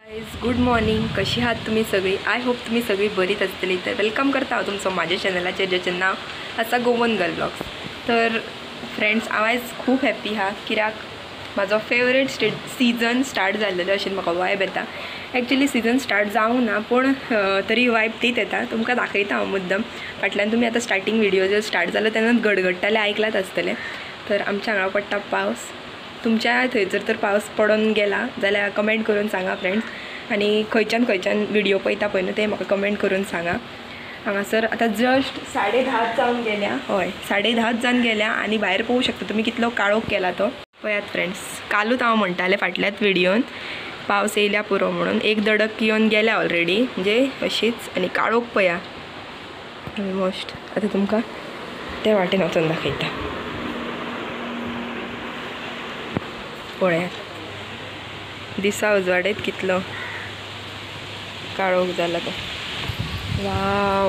Guys good morning. कशी आहात तुम्ही सगळी? आय होप तुम्ही सगळी बरीच असतली. तर वेलकम करता हांव तुमचं माझ्या चॅनलाचेर जेचें नाव आसा गोवन गर्ल ब्लॉग्स. तर फ्रेंड्स हांव आयज खूब हॅप्पी हा कित्याक म्हाजो फेवरेट सीजन स्टार्ट जाल्लेलो अशें म्हाका वायब येता. एक्चुअली सीजन स्टार्ट जावंक ना पूण तरी वायब तीच येता. तुमकां दाखयता हांव मुद्दम. फाटल्यान तुमी आतां स्टार्टींग व्हिडिओ जर स्टार्ट जालो तेन्ना गडगडटाले आयकलात आसतलें. तर आमच्या हांगा पडटा पावस. तुमच्या थंयसर तर पावस पडून गेला जाल्यार कमेंट करून सांगा फ्रेंड्स. आनी खंयच्यान व्हिडिओ पळयता पळय न्हू ते म्हाका कमेंट करून सांगा. हांगासर आतां जस्ट 10:30 जावन गेल्या. हय 10:30 जावन गेल्या आनी भायर पळोवंक शकता तुमी कितलो काळोख केला तो. पळयात फ्रेंड्स, कालूच हांव म्हणटालें फाटल्याच व्हिडिओन पावस येयल्या पुरो म्हणून. एक दडक येवन गेल्या ऑलरेडी म्हणजे अशीच. आनी काळोख पळया ऑलमोस्ट. आतां तुमकां ते वाटेन वचून दाखयता. पळयात दिसा उजवाडेत कितलो काळोख जाला तो.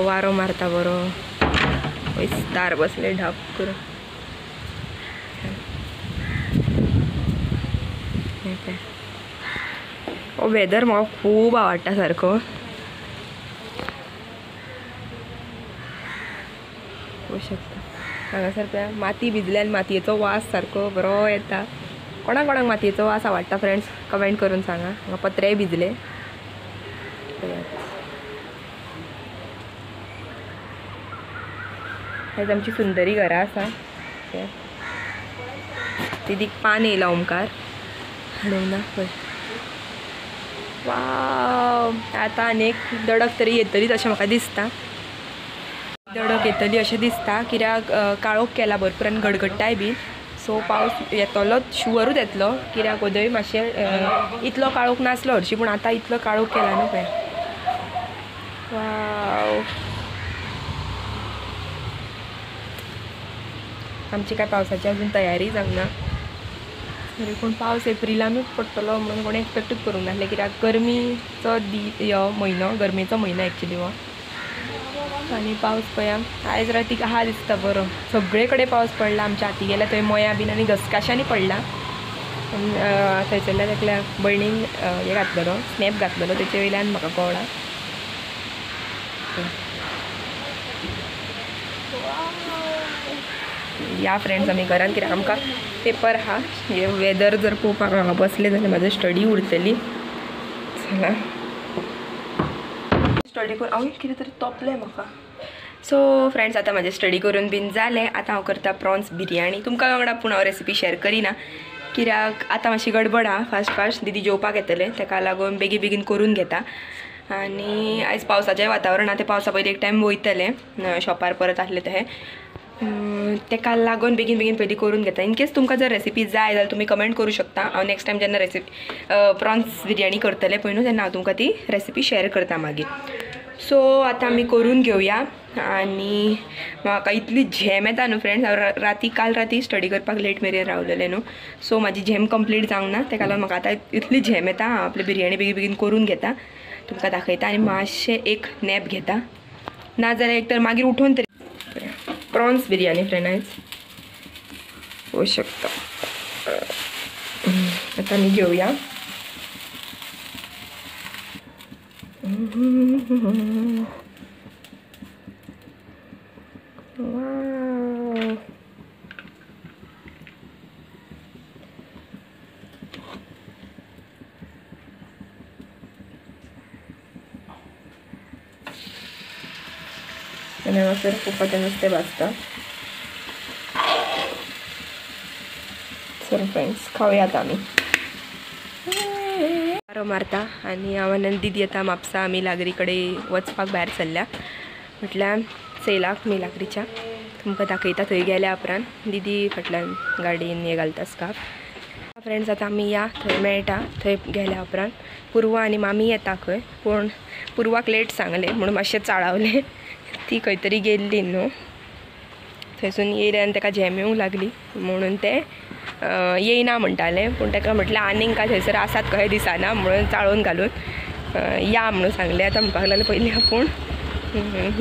वारो मारता बरो. विस्तार बसले ढाप करून. हो वेदर म्हाका खूब आवडटा सारको. पळोवंक शकता हांगासर पळया माती भिजल्यान मातयेचो वास सारको बरो येता. कोणाक कोणाक मातयेचो वास आवडटा फ्रेंड्स कमेंट करून सांगा. हांगा पत्रेय भिजले. आयज आमची सुंदरी घरा आसा. तिदीक पान येयला ओमकार हाडूना पळय. वाव आतां आनी एक दडक तरी येतलीच अशें म्हाका दिसता. दडक येतली अशें दिसता कित्याक काळोख केला भरपूर आनी गडगडटाय बी. सो पावस येतलोच शुवरूच येतलो कित्याक वदय मातशें इतलो काळोख नासलो हरशीं पूण आतां इतलो काळोख केला न्हू पळय. वाव आमची काय पावसाची अजून तयारी जावना तरी पूण पावस एप्रिलानूच पडटलो म्हणून कोणी एक्सपेक्टूच करूंक नासलें कित्याक गरमीचो हो म्हयनो गरमेचो म्हयनो एक्चुली हो. आनी पावस पळया आयज रातीक आहा दिसता बरो. सगळे कडेन पावस पडला. आमच्या हाती गेल्या थंय मया बीन आनी घसकाशांनी पडला. थंयसरल्या एकल्या भयणीन हें घातलेलो स्नॅप घातलेलो तेचे वयल्यान म्हाका कळ्ळां. या फ्रेंड्स आमी घरान कित्याक आमकां पेपर आहा. हे वेदर जर पळोवपाक हांगा बसले जाल्यार म्हाजी स्टडी उरतली. चला स्टडी करून हांव कितें तरी तोपलें म्हाका. सो फ्रेंड्स आतां म्हाजें स्टडी करून बीन जालें. आतां हांव करता प्रॉन्स बिरयानी. तुमकां वांगडा पूण हांव रेसिपी शेअर करिना कित्याक आतां मातशी गडबड आहा. फास्ट दीदी जेवपाक येतलें तेका लागून बेगीन करून घेता. आनी आयज पावसाचें वातावरण आहा. तें पावसा पयलीं एक टायम वयतलें शॉपार परत आसलें तें तेका लागून बेगीन पयलीं करून घेता. इन केस तुमकां जर रेसिपी जाय जाल्यार तुमी कमेंट करूं शकता. हांव नेक्स्ट टायम जेन्ना प्रॉन्स बिरयानी करतलें पळय न्हू तेन्ना हांव तुमकां ती रेसिपी शेअर करता मागीर. सो आतां आमी करून घेवया. आनी म्हाका इतली झेम येता न्हू फ्रेंड्स. हांव काल राती स्टडी करपाक लेट मेरेन रावलेलें न्हू. सो म्हाजी झेम कंप्लीट जावंक ना तेका लागून म्हाका आतां इतली झेम येता. हांव आपली बिरयानी बेगीन करून घेता तुमकां दाखयता. आनी मातशें एक नॅप घेता नाजाल्यार एक तर मागीर उठून तरी प्रॉन्स बिरयानी फ्रेंड आयज पळोवंक शकता. आतां आमी घेवया. वाव आनी हांगासर पोपाचें नुस्तें भाजता. सो फ्रेंड्स खावया आतां आमी. वारो मारता आनी हांव आनी दीदी आतां म्हापसा आमी लागरी कडेन वचपाक भायर सरल्या म्हटल्यार सेलाक मिलाग्रीच्या. तुमकां दाखयता थंय गेल्या उपरांत. दीदी फाटल्यान गाडयेन हें घालता स्कार्फ. फ्रेंड्स आतां आमी या थंय मेळटा. थंय गेल्या उपरांत पुर्वा आनी मामी येता खंय पूण पुर्वाक लेट सांगलें म्हणून मातशें चाळावलें. ती खंय तरी गेल्ली न्हू. थंयसून येयले आनी तेका झेम येवंक लागली म्हणून ते येयना म्हणटालें. पूण ताका म्हटलें आनीक काय थंयसर आसात कशें दिसना म्हणून चाळून घालून या म्हणून सांगलें. आतां म्हणपाक लागलें पयलीं आपूण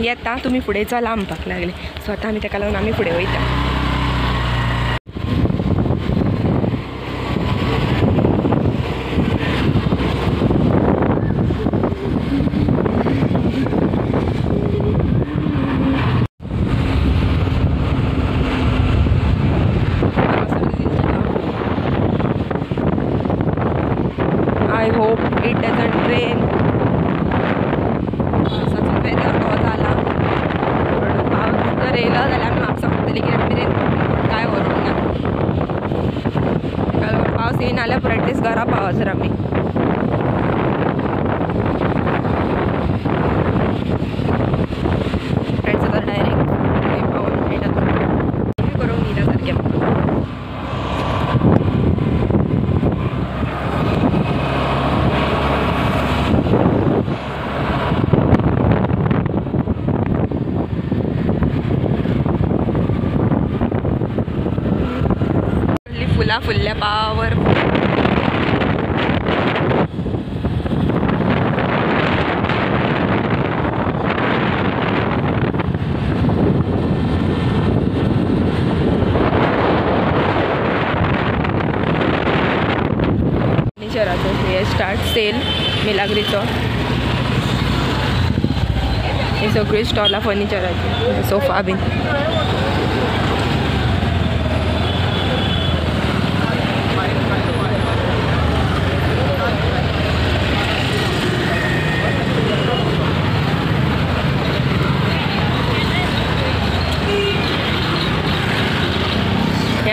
येता तुमी फुडें चला म्हणपाक लागलें. सो आतां आमी ताका लागून आमी फुडें वयता. It doesn't rain. पावसाचो वेदर हो जाला पण पावस जर येयलो जाल्यार आमी म्हापसा वतली कित्याक मेरेन काय व्हरूंक ना. ताका लागून पावस येयना जाल्यार प्रॅक्टीस घरा पावसर आमी. फ्रेंड्स आतां डायरेक्ट पावून मेळटा तो करूंक दिना सारकें. फुलां फुल्ल्या पावर. फर्निचराचो हे स्टार्ट सेल मिलाग्रीचो. ही सगळी स्टॉलां फर्निचराची, सोफा बीन.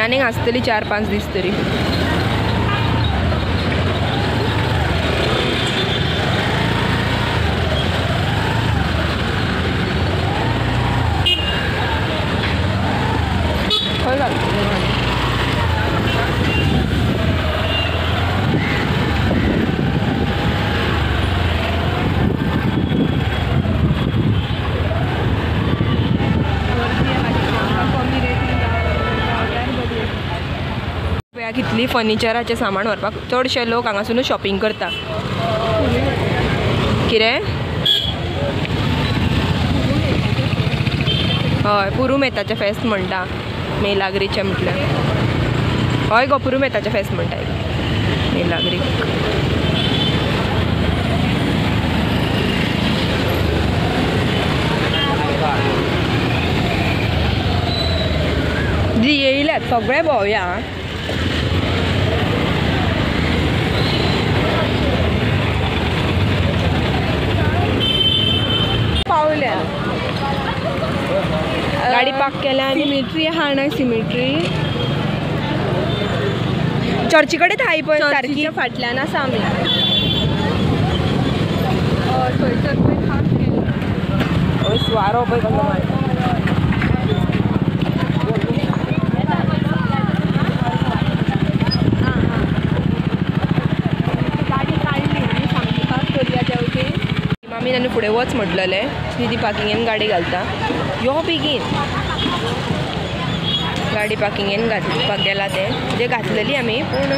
आनीक आसतली 4-5 दीस तरी. खंय घालतली कितली फर्निचराचें सामान व्हरपाक चडशे लोक हांगासूनच शॉपिंग करता. कितें? हय, पुरुमेताचें फेस्त म्हणटा मिलाग्रीचें म्हटल्यार. हय गो, पुरुमेताचें फेस्त म्हणटा मिलाग्रीक. जी येयल्यात सगळे भोंवया. पावल्या गाडी पार्क केल्या. सिमेट्री आहा ना, सिमेट्री चर्ची कडेन थाय पळय सारकी फाटल्यान आसा आमी. थंयसर पळय पार्क केला. हय सुवारो पळय कसो मारता. आमी आनी फुडें वच म्हटलेलें. ती पार्किंगेन गाडी घालता. यो बेगीन. गाडी पार्किंगेन घालपाक गेला ते घातलेली आमी, पूण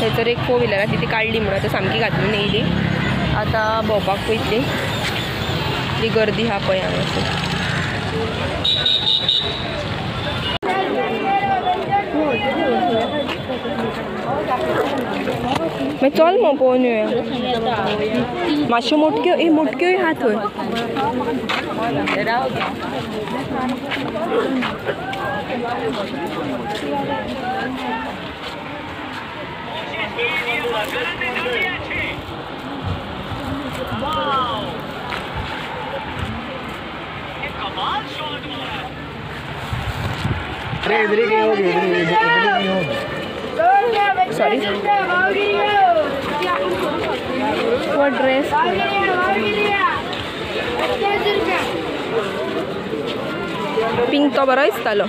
थंयसर एक 4 व्हिलर ती काडली म्हणून आतां सामकी घातली येयली. आतां भोंवपाक वयतली. ती गर्दी आहा पळय हांगासर. मागीर चल मग पळोवन येवया. मातश्यो मोटक्यो मोटक्योय आहा थंय. Sorry. What dress? Pink to बरो दिसतालो.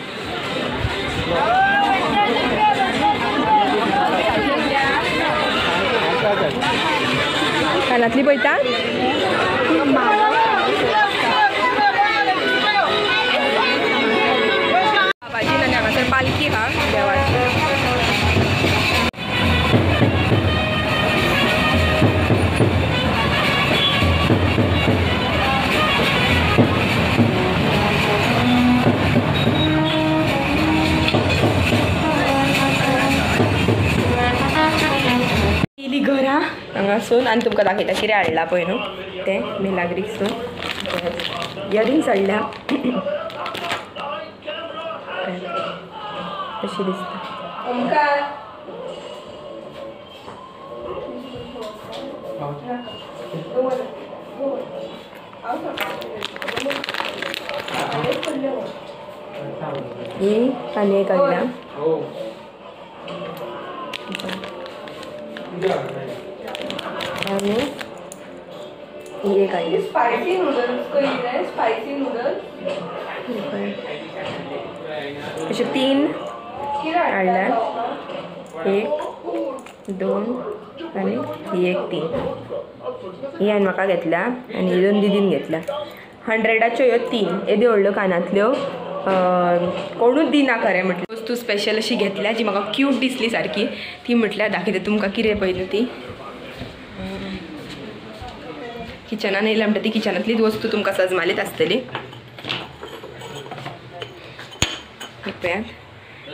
कानातली पळयता? बाबाजी आनी हांगासर पालखी आहा देवाची. घरा हांगासून आनी तुमकां दाखयता कितें हाडला पळय न्हू तें मिलाग्रीकसून. इयरिंग्स हाडल्या अशी दिसता. ही कांदे काढल्या आणि ही एक काढली स्पायसी नूडल्स स्पायसी नूडल्स असे 3 काढल्या 1 2 आणि ही एक 3 ही हांवें म्हाका घेतल्या आनी ही 2 दिदीन घेतल्या 100च्यो ह्यो 3 येदी व्हडल्यो कानांतल्यो कोणूच दिना खरें म्हटलें वस्तू स्पेशल अशी घेतल्या जी म्हाका क्यूट दिसली सारकी ती म्हटल्यार दाखयता तुमकां कितें पळयलें ती किचनान येयल्या म्हणटा ती किचनांतलीच वस्तू तुमकां सजमालीत आसतली पळयात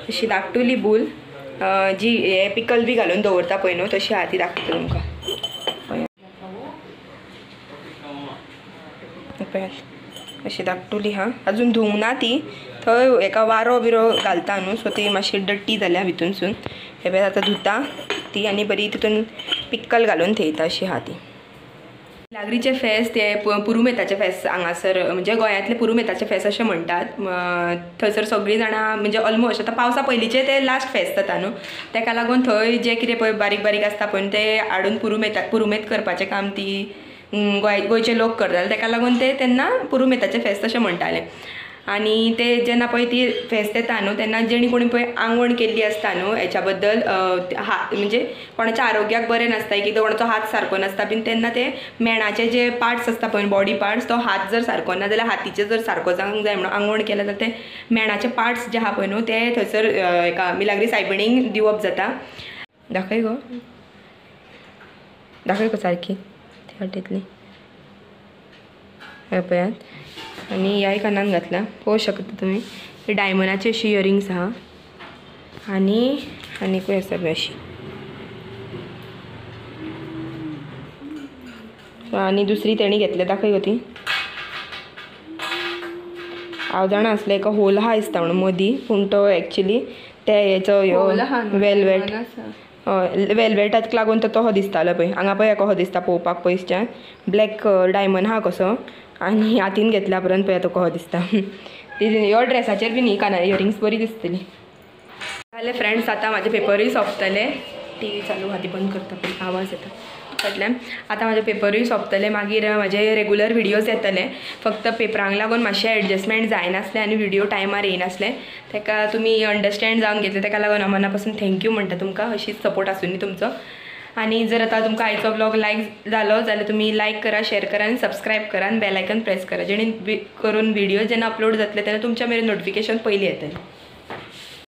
अशी धाकटुली बूल जी हे पिकल बी घालून दवरता पळय न्हू तशी आहा ती दाखयता तुमकां पळयात अशी धाकटुली हा अजून धुवंक ना ती थंय एका वारो बिरो घालता न्हू सो ती मातशी डट्टी जाल्या भितूनसून हे पळय आतां धुता ती आनी बरी तितून पिक्कल घालून थेयता अशी आहा ती लागरीचे फेस्त ते पुरुमेताचे फेस्त हांगासर म्हणजे गोंयांतले पुरुमेताचे फेस्त अशें म्हणटात थंयसर सगळीं जाणां म्हणजे ऑलमोस्ट आतां पावसा पयलींचे ते लास्ट फेस्त जाता न्हू तेका लागून थंय जे कितें पळय बारीक बारीक आसता पळय ते हाडून पुरुमेत करपाचें काम ती गोंयचे लोक करताले तेका लागून ते तेन्ना पुरुमेताचे फेस्त अशें म्हणटाले आनी ते जेन्ना पळय ती फेस्त येता न्हू तेन्ना जेणी कोणी पळय आंगवण केल्ली आसता न्हू हेच्या बद्दल म्हणजे कोणाच्या आरोग्याक बरें नासता कितें कोणाचो हात सारको नासता बीन तेन्ना ते मेणाचे जे पार्ट्स आसता पळय बॉडी पार्ट्स तो हात जर सारको ना जाल्यार हातीचे जर सारको जावंक जाय म्हणून आंगवण केलें जाल्यार ते मेणाचे पार्ट्स जे आहा पळय न्हू ते थंयसर एका मिलाग्री सायबिणीक दिवप जाता दाखय गो सारकी ती वाटेंतली हे पळयात आनी ह्याय कानान घातल्या पळोवंक शकता तुमी हे डायमंडाचे अशी इयरिंग्स आहा आनीकूय आसा पळय अशी आनी दुसरी तेणी घेतल्या दाखय गो ती हांव जाणा आसलें एका होल आहा दिसता म्हणून मदीं पूण तो एक्चुली ते हेचो वेलवेटाक लागून तो तसो दिसतालो पळय हांगा पळय कसो दिसता पळोवपाक पयसच्यान ब्लॅक डायमंड आहा कसो आनी हातीन घेतल्या उपरांत पळय तो कसो दिसता ह्यो ड्रेसाचेर बीन ही काना इयरिंग्स बरी दिसतली जाल्यार फ्रेंड्स आतां म्हाजे पेपरूय सोंपतले टी चालू आहा ती बंद करता पण आवाज येता फाटल्यान आतां म्हाजे पेपरूय सोंपतले मागीर म्हाजे रेगुलर विडियोज येतले फक्त पेपरांक लागून मातशें एडजस्टमेंट जायनासलें आनी विडियो टायमार येयनासलें तेका तुमी अंडरस्टँड जावन घेतले तेका लागून हांव मना पासून थँक्यू म्हणटा तुमकां अशीच सपोर्ट आसूं न्ही तुमचो आनी जर आतां तुमकां आयचो ब्लॉग लायक जालो जाल्यार तुमी लायक करा शेअर करा आनी सबस्क्रायब करा आनी बेल आयकन प्रेस करा जेणे करून विडियो जेन्ना अपलोड जातले तेन्ना तुमच्या मेरेन नोटिफिकेशन पयलीं येतलें